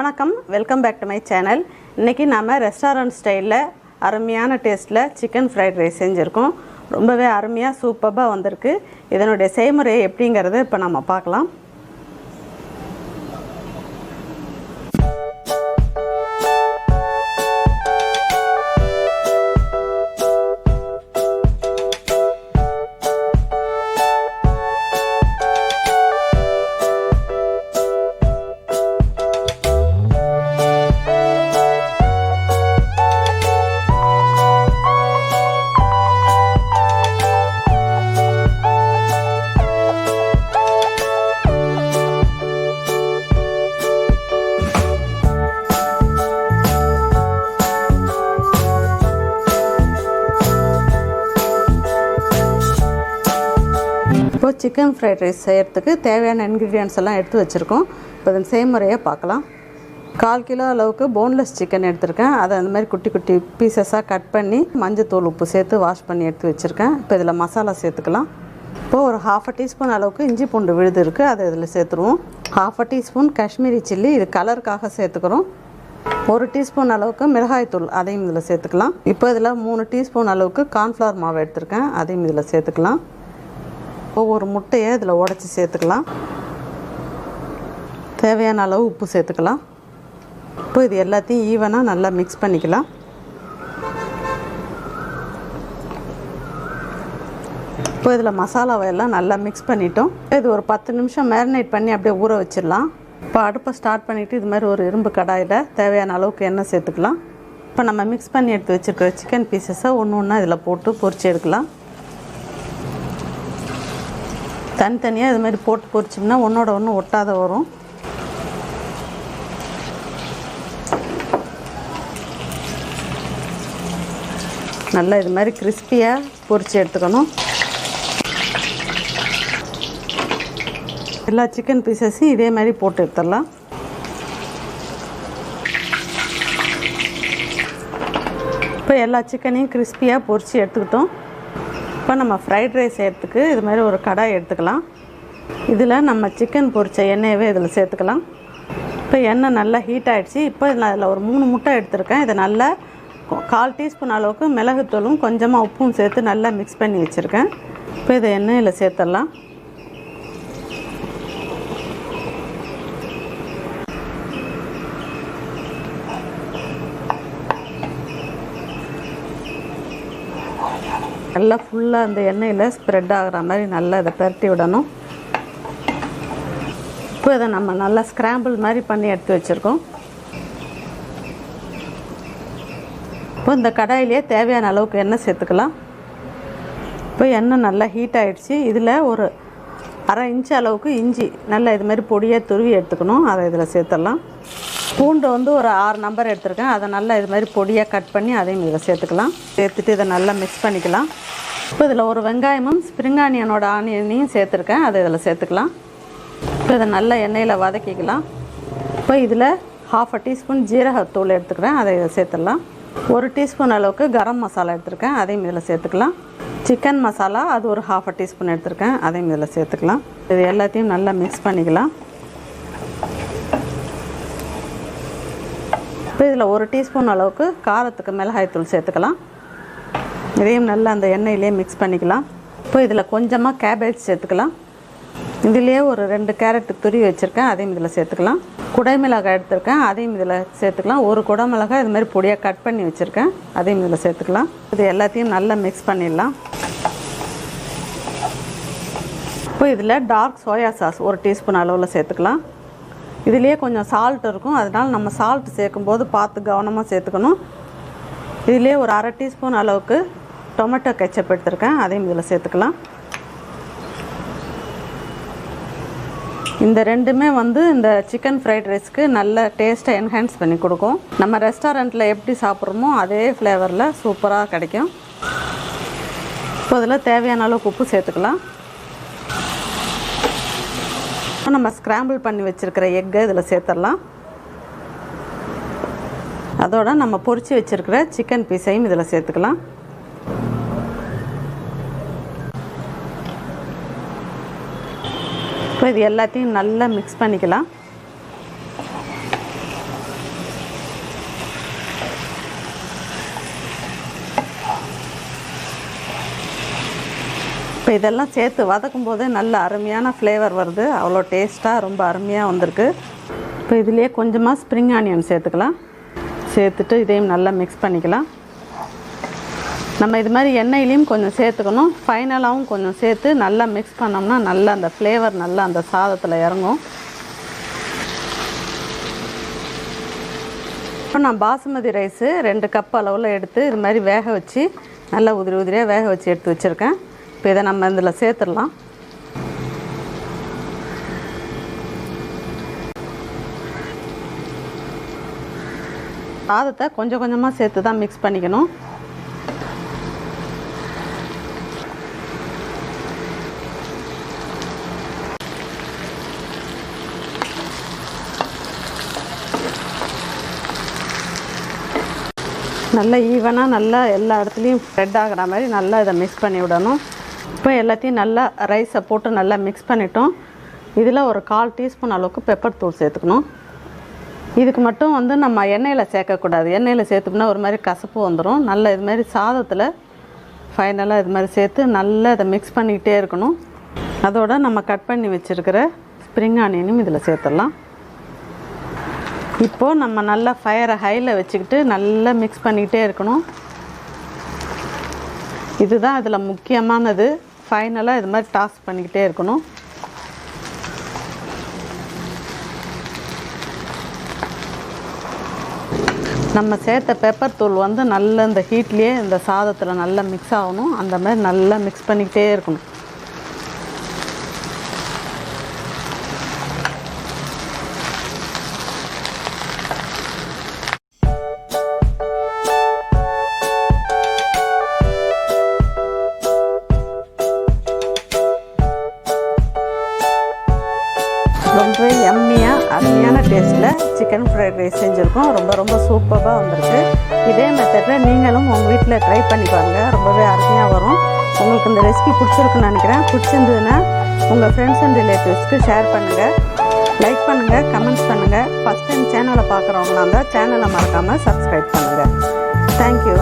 வணக்கம், welcome back to my channel. இன்றைக்கி நம்ம ரெஸ்டாரண்ட் ஸ்டைலில் அருமையான டேஸ்ட்டில் சிக்கன் ஃப்ரைட் ரைஸ் செஞ்சுருக்கோம். ரொம்பவே அருமையாக சூப்பராக வந்திருக்கு. இதனுடைய செய்முறை எப்படிங்கிறத இப்போ நம்ம பார்க்கலாம். இப்போ சிக்கன் ஃப்ரைட் ரைஸ் செய்கிறதுக்கு தேவையான இன்க்ரீடியன்ட்ஸ் எல்லாம் எடுத்து வச்சுருக்கோம். இப்போ இதன் செய்முறையை பார்க்கலாம். 1/4 கிலோ அளவுக்கு போன்லெஸ் சிக்கன் எடுத்திருக்கேன். அதை அந்த மாதிரி குட்டி குட்டி பீசஸாக கட் பண்ணி மஞ்சத்தூள் உப்பு சேர்த்து வாஷ் பண்ணி எடுத்து வச்சுருக்கேன். இப்போ இதில் மசாலா சேர்த்துக்கலாம். இப்போது ஒரு 1/2 டீஸ்பூன் அளவுக்கு இஞ்சி பூண்டு விழுது இருக்குது, அதை இதில் சேர்த்துருவோம். 1/2 டீஸ்பூன் காஷ்மீரி சில்லி, இது கலருக்காக சேர்த்துக்கிறோம். 1 டீஸ்பூன் அளவுக்கு மிளகாய்த்தூள், அதையும் இதில் சேர்த்துக்கலாம். இப்போ இதில் 3 டீஸ்பூன் அளவுக்கு கார்ன்ஃப்ளவர் மாவு எடுத்திருக்கேன், அதையும் இதில் சேர்த்துக்கலாம். ஒவ்வொரு முட்டையை இதில் உடச்சி சேர்த்துக்கலாம். தேவையான அளவு உப்பு சேர்த்துக்கலாம். இப்போ இது எல்லாத்தையும் ஈவனாக நல்லா மிக்ஸ் பண்ணிக்கலாம். இப்போ இதில் மசாலாவை எல்லாம் நல்லா மிக்ஸ் பண்ணிட்டோம். இது ஒரு 10 நிமிஷம் மேரினேட் பண்ணி அப்படியே ஊற வச்சிடலாம். இப்போ அடுப்பை ஸ்டார்ட் பண்ணிவிட்டு இது மாதிரி ஒரு இரும்பு கடாயில் தேவையான அளவுக்கு எண்ணெய் சேர்த்துக்கலாம். இப்போ நம்ம மிக்ஸ் பண்ணி எடுத்து வச்சுருக்கிற சிக்கன் பீசஸை ஒன்று ஒன்றா இதில் போட்டு பொரிச்சு எடுக்கலாம். தனித்தனியாக இது மாதிரி போட்டு பொரிச்சோம்னா ஒன்றோட ஒன்று ஒட்டாத வரும். நல்லா இது மாதிரி கிறிஸ்பியாக பொரிச்சு எடுத்துக்கணும். எல்லா சிக்கன் பீசஸையும் இதே மாதிரி போட்டு எடுத்துடலாம். இப்போ எல்லா சிக்கனையும் கிறிஸ்பியாக பொரிச்சு எடுத்துக்கிட்டோம். இப்போ நம்ம ஃப்ரைட் ரைஸ் செய்கிறதுக்கு இது மாதிரி ஒரு கடாய் எடுத்துக்கலாம். இதில் நம்ம சிக்கன் பொரித்த எண்ணெயவே இதில் சேர்த்துக்கலாம். இப்போ எண்ணெய் நல்லா ஹீட் ஆகிடுச்சு. இப்போ நான் அதில் ஒரு 3 முட்டை எடுத்திருக்கேன். இதை நல்லா 1/4 டீஸ்பூன் அளவுக்கு மிளகுத்தூளும் கொஞ்சமாக உப்பும் சேர்த்து நல்லா மிக்ஸ் பண்ணி வச்சுருக்கேன். இப்போ இதை எண்ணெயில் சேர்த்துடலாம். நல்லா ஃபுல்லாக அந்த எண்ணெயில் ஸ்ப்ரெட் ஆகிற மாதிரி நல்லா இதை பரட்டி விடணும். இப்போ இதை நம்ம நல்லா ஸ்க்ராம்பிள் மாதிரி பண்ணி எடுத்து வச்சுருக்கோம். இப்போ இந்த கடாயிலே தேவையான அளவுக்கு எண்ணெய் சேர்த்துக்கலாம். இப்போ எண்ணெய் நல்லா ஹீட் ஆகிடுச்சு. இதில் ஒரு 1/2 இன்ச்சு அளவுக்கு இஞ்சி நல்லா இது மாதிரி பொடியாக துருவி எடுத்துக்கணும், அதை இதில் சேர்த்துடலாம். பூண்டு ஒரு 6 நம்பர் எடுத்துருக்கேன், அதை நல்லா இது மாதிரி பொடியாக கட் பண்ணி அதையும் இதில் சேர்த்துக்கலாம். சேர்த்துட்டு இதை நல்லா மிக்ஸ் பண்ணிக்கலாம். இப்போ இதில் ஒரு வெங்காயமும் ஸ்ப்ரிங் ஆனியனையும் சேர்த்துருக்கேன், அதை இதில் சேர்த்துக்கலாம். இப்போ இதை நல்லா எண்ணெயில் வதக்கிக்கலாம். இப்போ இதில் 1/2 டீஸ்பூன் ஜீரகத்தூள் எடுத்துக்கிறேன், அதை இதில் சேர்த்துடலாம். 1 டீஸ்பூன் அளவுக்கு கரம் மசாலா எடுத்துருக்கேன், அதையும் இதில் சேர்த்துக்கலாம். சிக்கன் மசாலா அது ஒரு 1/2 டீஸ்பூன் எடுத்துருக்கேன், அதையும் இதில் சேர்த்துக்கலாம். இது எல்லாத்தையும் நல்லா மிக்ஸ் பண்ணிக்கலாம். இப்போ இதில் 1 டீஸ்பூன் அளவுக்கு காரத்துக்கு மிளகாய்த்தூள் சேர்த்துக்கலாம். இதையும் நல்லா அந்த எண்ணெயிலே மிக்ஸ் பண்ணிக்கலாம். இப்போ இதில் கொஞ்சமாக கேபேஜ் சேர்த்துக்கலாம். இதிலே ஒரு 2 கேரட் துருவி வச்சுருக்கேன், அதையும் இதில் சேர்த்துக்கலாம். குடைமிளகாய் எடுத்துருக்கேன், அதையும் இதில் சேர்த்துக்கலாம். 1 குடைமிளகாய் இது மாதிரி பொடியாக கட் பண்ணி வச்சுருக்கேன், அதையும் இதில் சேர்த்துக்கலாம். இது எல்லாத்தையும் நல்லா மிக்ஸ் பண்ணிடலாம். இப்போ இதில் டார்க் சோயா சாஸ் 1 டீஸ்பூன் அளவில் சேர்த்துக்கலாம். இதுலேயே கொஞ்சம் சால்ட் இருக்கும், அதனால் நம்ம சால்ட் சேர்க்கும்போது பார்த்து கவனமாக சேர்த்துக்கணும். இதிலே ஒரு 1/2 டீஸ்பூன் அளவுக்கு டொமேட்டோ கெச்சப் எடுத்துருக்கேன், அதையும் இதில் சேர்த்துக்கலாம். இந்த ரெண்டுமே இந்த சிக்கன் ஃப்ரைட் ரைஸ்க்கு நல்ல டேஸ்ட்டை என்ஹான்ஸ் பண்ணி கொடுக்கும். நம்ம ரெஸ்டாரண்ட்டில் எப்படி சாப்பிட்றோமோ அதே ஃப்ளேவரில் சூப்பராக கிடைக்கும். இப்போ இதில் தேவையான அளவுக்கு உப்பு சேர்த்துக்கலாம். நம்ம ஸ்க்ராம்பிள் பண்ணி வச்சுருக்கிற எக்கை இதில் சேர்த்துடலாம். அதோட நம்ம பொரிச்சு வச்சுருக்கிற சிக்கன் பீஸையும் இதில் சேர்த்துக்கலாம். இப்போ இது எல்லாத்தையும் நல்லா மிக்ஸ் பண்ணிக்கலாம். இதெல்லாம் சேர்த்து வதக்கும் போதே நல்ல அருமையான ஃப்ளேவர் வருது, அவ்வளோ டேஸ்ட்டாக ரொம்ப அருமையாக வந்திருக்கு. இப்போ இதுலேயே கொஞ்சமாக ஸ்ப்ரிங் ஆனியன் சேர்த்துக்கலாம். சேர்த்துட்டு இதையும் நல்லா மிக்ஸ் பண்ணிக்கலாம். நம்ம இது மாதிரி எண்ணெயிலையும் கொஞ்சம் சேர்த்துக்கணும், ஃபைனலாகவும் கொஞ்சம் சேர்த்து நல்லா மிக்ஸ் பண்ணோம்னா நல்லா அந்த ஃப்ளேவர் நல்லா அந்த சாதத்தில் இறங்கும். இப்போ நான் பாசுமதி ரைஸு 2 கப் அளவில் எடுத்து இது மாதிரி வேக வச்சு நல்லா உதிரி உதிரியாக வேக வச்சு எடுத்து வச்சுருக்கேன். இப்போ இதை நம்ம இதில் சேர்த்துடலாம். சாதத்தை கொஞ்சம் கொஞ்சமாக சேர்த்து தான் மிக்ஸ் பண்ணிக்கணும். நல்லா ஈவனாக நல்லா எல்லா இடத்துலையும் ஸ்ப்ரெட் ஆகிற மாதிரி நல்லா இதை மிக்ஸ் பண்ணி விடணும். இப்போ எல்லாத்தையும் நல்லா ரைஸை போட்டு நல்லா மிக்ஸ் பண்ணிட்டோம். இதில் ஒரு 1/4 டீஸ்பூன் அளவுக்கு பெப்பர் தூள் சேர்த்துக்கணும். இதுக்கு மட்டும் நம்ம எண்ணெயில் சேர்க்கக்கூடாது, எண்ணெயில் சேர்த்துக்கோன்னா ஒரு மாதிரி கசப்பு வந்துடும். நல்லா இது மாதிரி சாதத்தில் ஃபைனலாக இது மாதிரி சேர்த்து நல்லா இதை மிக்ஸ் பண்ணிக்கிட்டே இருக்கணும். அதோடு நம்ம கட் பண்ணி வச்சுருக்கிற ஸ்ப்ரிங் ஆனியனும் இதில் சேர்த்துடலாம். இப்போது நம்ம நல்லா ஃபயரை ஹையில் வச்சுக்கிட்டு நல்லா மிக்ஸ் பண்ணிக்கிட்டே இருக்கணும். இதுதான் இதில் முக்கியமானது. ஃபைனலாக இது மாதிரி டாஸ் பண்ணிக்கிட்டே இருக்கணும். நம்ம சேர்த்த பெப்பர் தூள் நல்ல இந்த ஹீட்லேயே இந்த சாதத்தில் நல்லா மிக்ஸ் ஆகணும். அந்த மாதிரி நல்லா மிக்ஸ் பண்ணிக்கிட்டே இருக்கணும். ரொம்ப எம்மியாக அருமையான டேஸ்ட்டில் சிக்கன் ஃப்ரைட் ரைஸ் செஞ்சுருக்கோம். ரொம்ப சூப்பராக வந்திருக்கு. இதே மெத்தடில் நீங்களும் உங்கள் வீட்டில் ட்ரை பண்ணி பாருங்கள், ரொம்பவே அருமையாக வரும். உங்களுக்கு இந்த ரெசிபி பிடிச்சிருக்குன்னு நினைக்கிறேன். பிடிச்சிருந்ததுன்னா உங்கள் ஃப்ரெண்ட்ஸ் அண்ட் ரிலேட்டிவ்ஸ்க்கு ஷேர் பண்ணுங்கள், லைக் பண்ணுங்கள், கமெண்ட்ஸ் பண்ணுங்கள். ஃபஸ்ட் டைம் சேனலை பார்க்குறவங்களா இருந்தால் சேனலை மறக்காமல் சப்ஸ்கிரைப் பண்ணுங்கள். தேங்க்யூ.